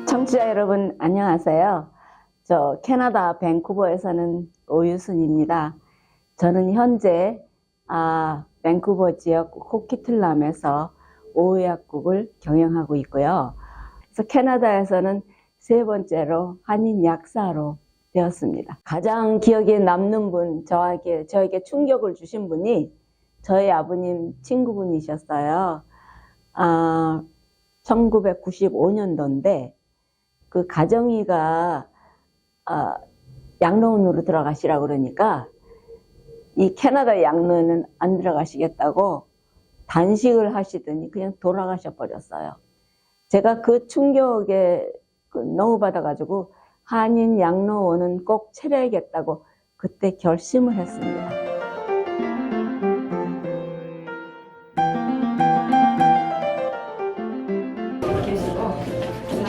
청취자 여러분 안녕하세요. 저 캐나다 밴쿠버에 사는 오유순입니다. 저는 현재 밴쿠버 지역 코키틀람에서 오의약국을 경영하고 있고요. 그래서 캐나다에서는 세 번째로 한인 약사로 되었습니다. 가장 기억에 남는 분, 저에게 충격을 주신 분이 저희 아버님 친구분이셨어요. 1995년도인데 그 가정의가 양로원으로 들어가시라고 그러니까 이 캐나다 양로원은 안 들어가시겠다고 단식을 하시더니 그냥 돌아가셔 버렸어요. 제가 그 충격에 너무 받아가지고 한인 양로원은 꼭 차려야겠다고 그때 결심을 했습니다.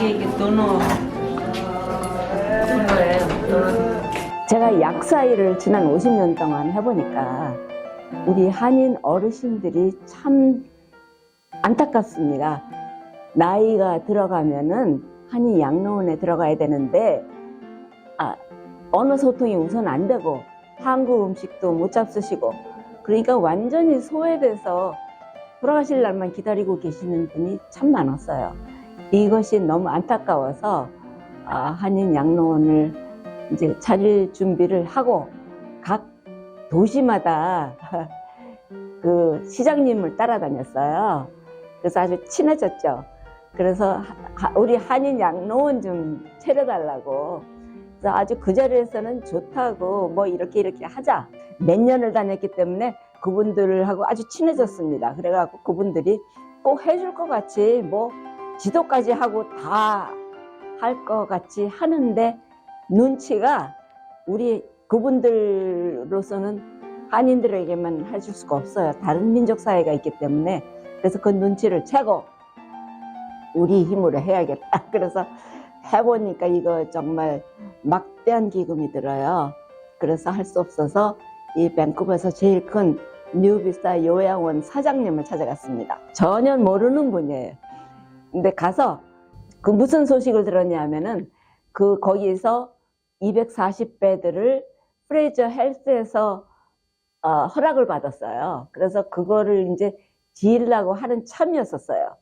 이게 도노예요. 제가 약사 일을 지난 50년 동안 해보니까 우리 한인 어르신들이 참 안타깝습니다. 나이가 들어가면은 한인 양로원에 들어가야 되는데 언어 소통이 우선 안 되고 한국 음식도 못 잡수시고 그러니까 완전히 소외돼서 돌아가실 날만 기다리고 계시는 분이 참 많았어요. 이것이 너무 안타까워서 한인 양로원을 이제 차릴 준비를 하고 각 도시마다 그 시장님을 따라다녔어요. 그래서 아주 친해졌죠. 그래서 우리 한인 양로원 좀 차려달라고. 그래서 아주 그 자리에서는 좋다고 뭐 이렇게 하자. 몇 년을 다녔기 때문에 그분들하고 아주 친해졌습니다. 그래갖고 그분들이 꼭 해줄 것 같이 뭐 지도까지 하고 다 할 것 같이 하는데 눈치가 우리 그분들로서는 한인들에게만 해줄 수가 없어요. 다른 민족 사회가 있기 때문에. 그래서 그 눈치를 채고 우리 힘으로 해야겠다. 그래서 해보니까 이거 정말 막대한 기금이 들어요. 그래서 할 수 없어서 이 밴쿠버에서 제일 큰 뉴비스타 요양원 사장님을 찾아갔습니다. 전혀 모르는 분이에요. 근데 가서 그 무슨 소식을 들었냐면은 거기서 240배들을 프레이저 헬스에서 허락을 받았어요. 그래서 그거를 이제 지으려고 하는 참이었었어요.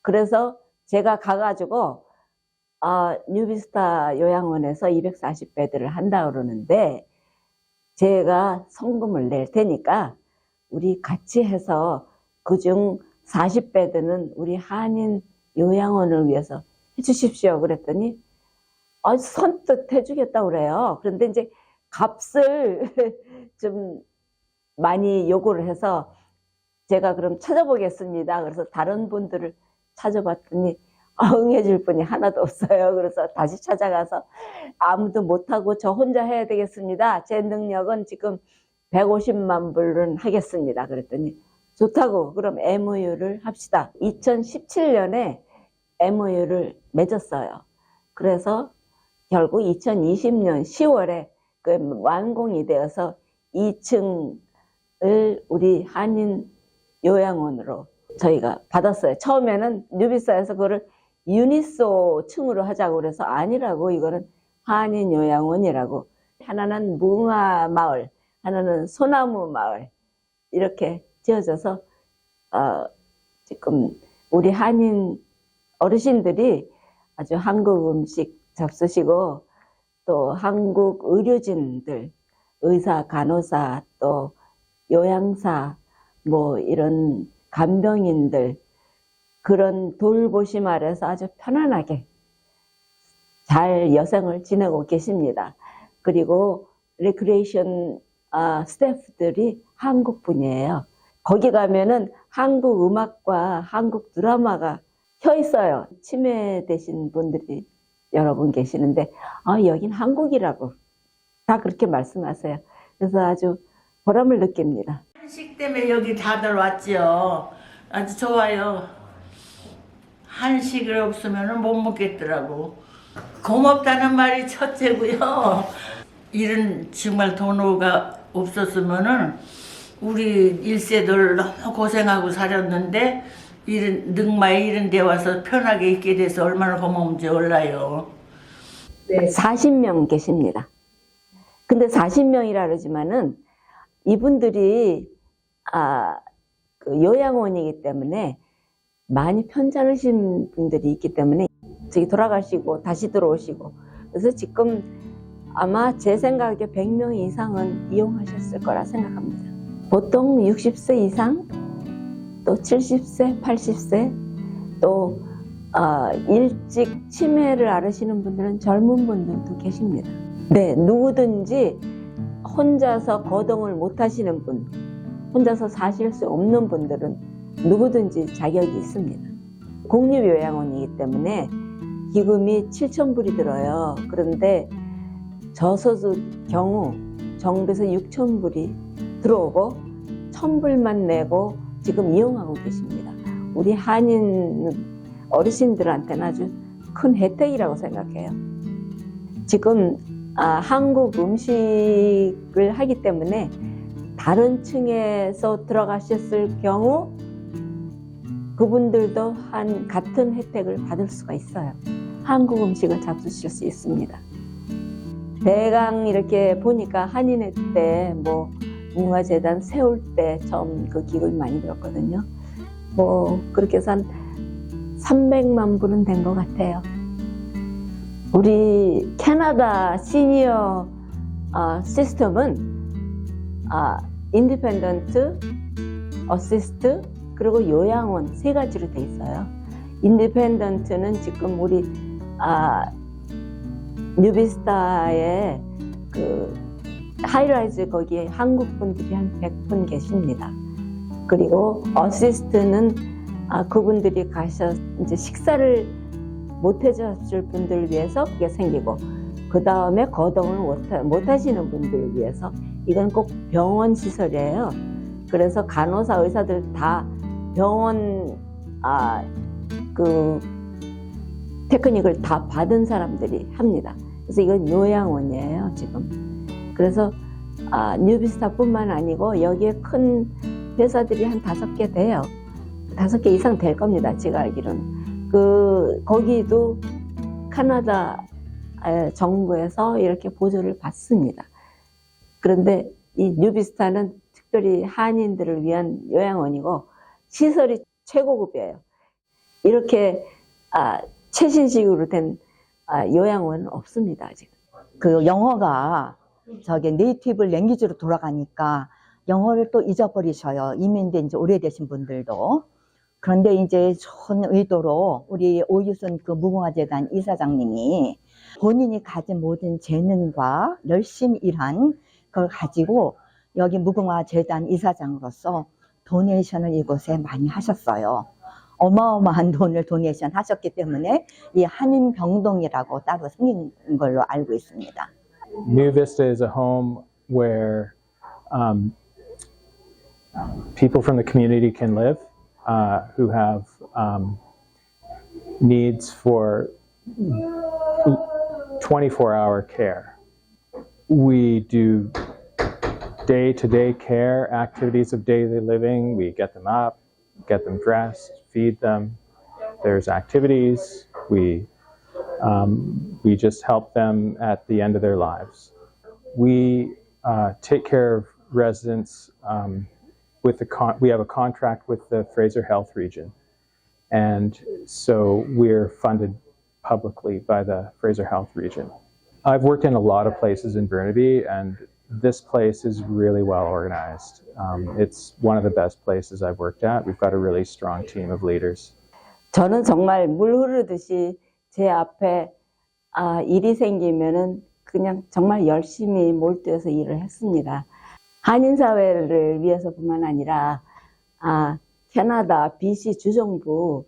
그래서 제가 가가지고 뉴비스타 요양원에서 240배들을 한다 그러는데 제가 성금을 낼 테니까 우리 같이 해서 그중 40배들은 우리 한인 요양원을 위해서 해주십시오. 그랬더니 선뜻 해주겠다고 그래요. 그런데 이제 값을 좀 많이 요구를 해서 제가 그럼 찾아보겠습니다. 그래서 다른 분들을 찾아봤더니 응해줄 분이 하나도 없어요. 그래서 다시 찾아가서 아무도 못하고 저 혼자 해야 되겠습니다. 제 능력은 지금 150만 불은 하겠습니다. 그랬더니 좋다고 그럼 MOU를 합시다. 2017년에 MOU를 맺었어요. 그래서 결국 2020년 10월에 그 완공이 되어서 2층을 우리 한인 요양원으로 저희가 받았어요. 처음에는 뉴비스타에서 그거를 유니소 층으로 하자고 그래서 아니라고 이거는 한인 요양원이라고. 하나는 무궁화 마을, 하나는 소나무 마을 이렇게 지어져서 지금 우리 한인 어르신들이 아주 한국 음식 잡수시고 또 한국 의료진들, 의사, 간호사, 또 요양사, 뭐 이런 간병인들 그런 돌보심 아래서 아주 편안하게 잘 여생을 지내고 계십니다. 그리고 레크레이션 스태프들이 한국 분이에요. 거기 가면은 한국 음악과 한국 드라마가 켜 있어요. 치매되신 분들이 여러 분 계시는데 여긴 한국이라고 다 그렇게 말씀하세요. 그래서 아주 보람을 느낍니다. 한식 때문에 여기 다들 왔죠. 아주 좋아요. 한식을 없으면 못 먹겠더라고. 고맙다는 말이 첫째고요. 이런 정말 돈호가 없었으면은 우리 1세들 너무 고생하고 살았는데 이런 데 와서 편하게 있게 돼서 얼마나 고마운지 몰라요. 네, 40명 계십니다. 근데 40명이라 그러지만은 이분들이 그 요양원이기 때문에 많이 편찮으신 분들이 있기 때문에 저기 돌아가시고 다시 들어오시고, 그래서 지금 아마 제 생각에 100명 이상은 이용하셨을 거라 생각합니다. 보통 60세 이상, 또 70세, 80세, 또 일찍 치매를 앓으시는 분들은 젊은 분들도 계십니다. 네, 누구든지 혼자서 거동을 못 하시는 분, 혼자서 사실 수 없는 분들은 누구든지 자격이 있습니다. 공립요양원이기 때문에 기금이 7,000불이 들어요. 그런데 저소득 경우 정부에서 6,000불이 들어오고 1,000불만 내고 지금 이용하고 계십니다. 우리 한인 어르신들한테는 아주 큰 혜택이라고 생각해요. 지금 한국 음식을 하기 때문에 다른 층에서 들어가셨을 경우 그분들도 같은 혜택을 받을 수가 있어요. 한국 음식을 잡수실 수 있습니다. 대강 이렇게 보니까 한인회 때 뭐 문화재단 세울 때 처음 그 기금이 많이 들었거든요. 뭐 그렇게 해서 한 300만 불은 된 것 같아요. 우리 캐나다 시니어 시스템은 인디펜던트, 어시스트, 그리고 요양원 세 가지로 돼 있어요. 인디펜던트는 지금 우리 뉴비스타의 그 하이라이즈 거기에 한국 분들이 한 100분 계십니다. 그리고 어시스트는 그분들이 가셔 이제 식사를 못 해주실 분들을 위해서 그게 생기고, 그 다음에 거동을 못 하시는 분들을 위해서, 이건 꼭 병원 시설이에요. 그래서 간호사, 의사들 다 병원 그 테크닉을 다 받은 사람들이 합니다. 그래서 이건 요양원이에요, 지금. 그래서 뉴비스타뿐만 아니고 여기에 큰 회사들이 한 5개 돼요. 5개 이상 될 겁니다, 제가 알기로는. 거기도 캐나다 정부에서 이렇게 보조를 받습니다. 그런데 이 뉴비스타는 특별히 한인들을 위한 요양원이고 시설이 최고급이에요. 이렇게 최신식으로 된 요양원은 없습니다, 지금. 그 영어가 저게 네이티브 랭귀지로 돌아가니까 영어를 또 잊어버리셔요. 이민된 지 오래되신 분들도. 그런데 이제 좋은 의도로 우리 오유순 그 무궁화재단 이사장님이 본인이 가진 모든 재능과 열심히 일한 그걸 가지고 여기 무궁화재단 이사장으로서 도네이션을 이곳에 많이 하셨어요. 어마어마한 돈을 도네이션 하셨기 때문에 이 한인병동이라고 따로 생긴 걸로 알고 있습니다. New Vista is a home where people from the community can live who have needs for 24-hour care. We do day-to-day care, activities of daily living. We get them up, get them dressed, feed them. There's activities. We just help them at the end of their lives. We take care of residents we have a contract with the Fraser Health Region, and so we're funded publicly by the Fraser Health Region. I've worked in a lot of places in Burnaby, and this place is really well organized. It's one of the best places I've worked at. We've got a really strong team of leaders. 저는 정말 물 흐르듯이 제 앞에 일이 생기면은 그냥 정말 열심히 몰두해서 일을 했습니다. 한인사회를 위해서뿐만 아니라 캐나다 BC 주정부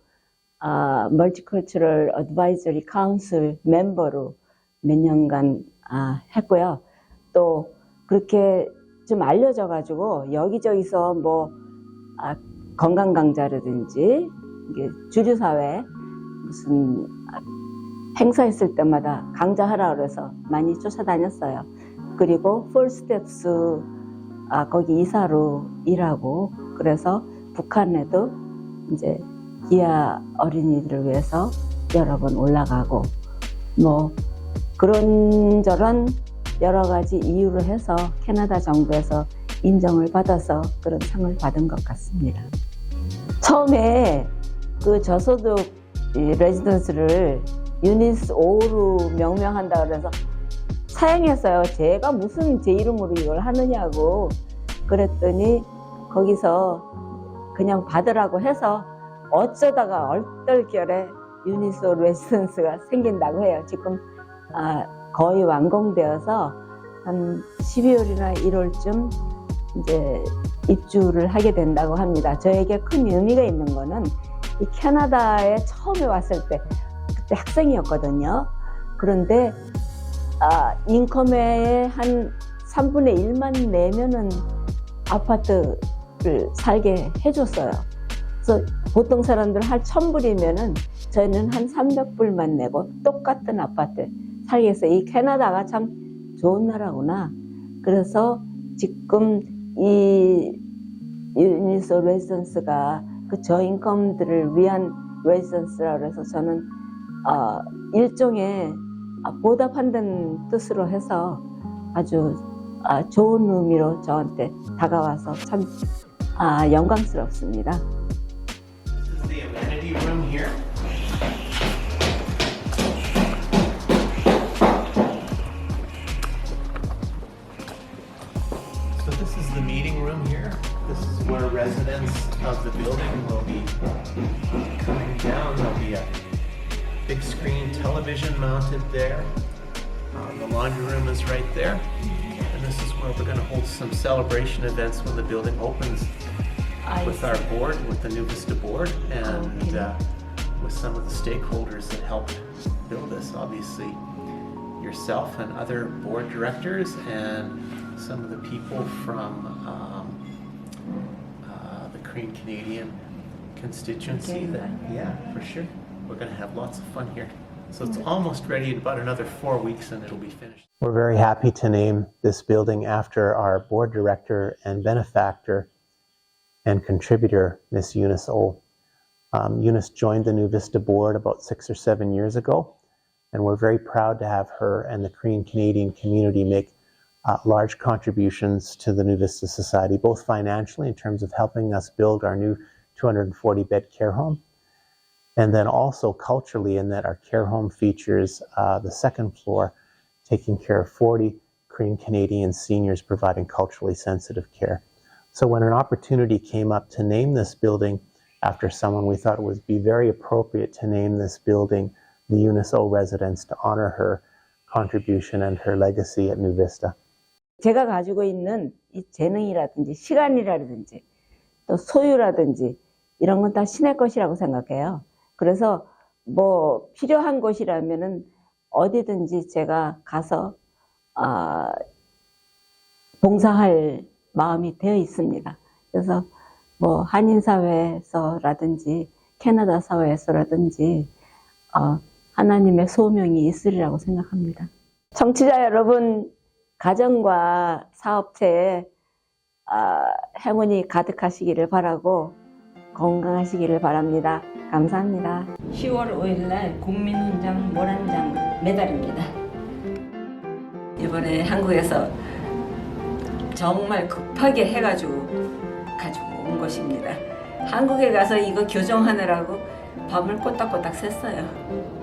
멀티컬처럴 어드바이저리 카운슬 멤버로 몇 년간 했고요. 또 그렇게 좀 알려져 가지고 여기저기서 뭐 건강 강좌라든지 주류사회 무슨 행사 있을 때마다 강좌하라 그래서 많이 쫓아다녔어요. 그리고 폴스텝스 거기 이사로 일하고, 그래서 북한에도 이제 이하 어린이들을 위해서 여러 번 올라가고 뭐 그런저런 여러 가지 이유를 해서 캐나다 정부에서 인정을 받아서 그런 상을 받은 것 같습니다. 처음에 그 저소득 레지던스를 유니스 5로 명명한다 그래서 사양했어요. 제가 무슨 제 이름으로 이걸 하느냐고 그랬더니 거기서 그냥 받으라고 해서 어쩌다가 얼떨결에 유니스 레지던스가 생긴다고 해요. 지금 거의 완공되어서 한 12월이나 1월쯤 이제 입주를 하게 된다고 합니다. 저에게 큰 의미가 있는 거는 이 캐나다에 처음에 왔을 때 그때 학생이었거든요. 그런데 인컴의 한 3분의 1만 내면은 아파트를 살게 해줬어요. 그래서 보통 사람들 한 1,000불이면은 저희는 한 300불만 내고 똑같은 아파트 살게 해서 이 캐나다가 참 좋은 나라구나. 그래서 지금 이 유니스 레지던스가 그 저인컴들을 위한 레지던스라고 해서 저는 일종의 보답한다는 뜻으로 해서 아주 좋은 의미로 저한테 다가와서 참 영광스럽습니다. This is the amenity room here. So this is the meeting room here. This is where residents of the building will be coming down. There'll be a big screen television mounted there. The laundry room is right there. And this is where we're going to hold some celebration events when the building opens with our board, with the New Vista board, and with some of the stakeholders that helped build this. Obviously, yourself and other board directors, and some of the people from the Korean Canadian constituency. Yeah, for sure. We're going to have lots of fun here. So it's almost ready in about another 4 weeks, and it'll be finished. We're very happy to name this building after our board director and benefactor and contributor, Miss Eunice O. Eunice joined the New Vista board about 6 or 7 years ago, and we're very proud to have her and the Korean Canadian community make large contributions to the New Vista Society, both financially in terms of helping us build our new 240-bed care home, and then also culturally in that our care home features the second floor taking care of 40 Korean Canadian seniors providing culturally sensitive care. So when an opportunity came up to name this building after someone, we thought it would be very appropriate to name this building the Eunice O Residence to honor her contribution and her legacy at New Vista. 제가 가지고 있는 이 재능이라든지 시간이라든지 또 소유라든지 이런 건 다 신의 것이라고 생각해요. 그래서 뭐 필요한 곳이라면은 어디든지 제가 가서 봉사할 마음이 되어 있습니다. 그래서 뭐 한인사회에서라든지 캐나다 사회에서라든지 하나님의 소명이 있으리라고 생각합니다. 청취자 여러분, 가정과 사업체에 행운이 가득하시기를 바라고 건강하시기를 바랍니다. 감사합니다. 10월 5일 날 국민훈장 모란장 메달입니다. 이번에 한국에서 정말 급하게 해가지고 가지고 온 것입니다. 한국에 가서 이거 교정하느라고 밤을 꼬딱꼬딱 샜어요.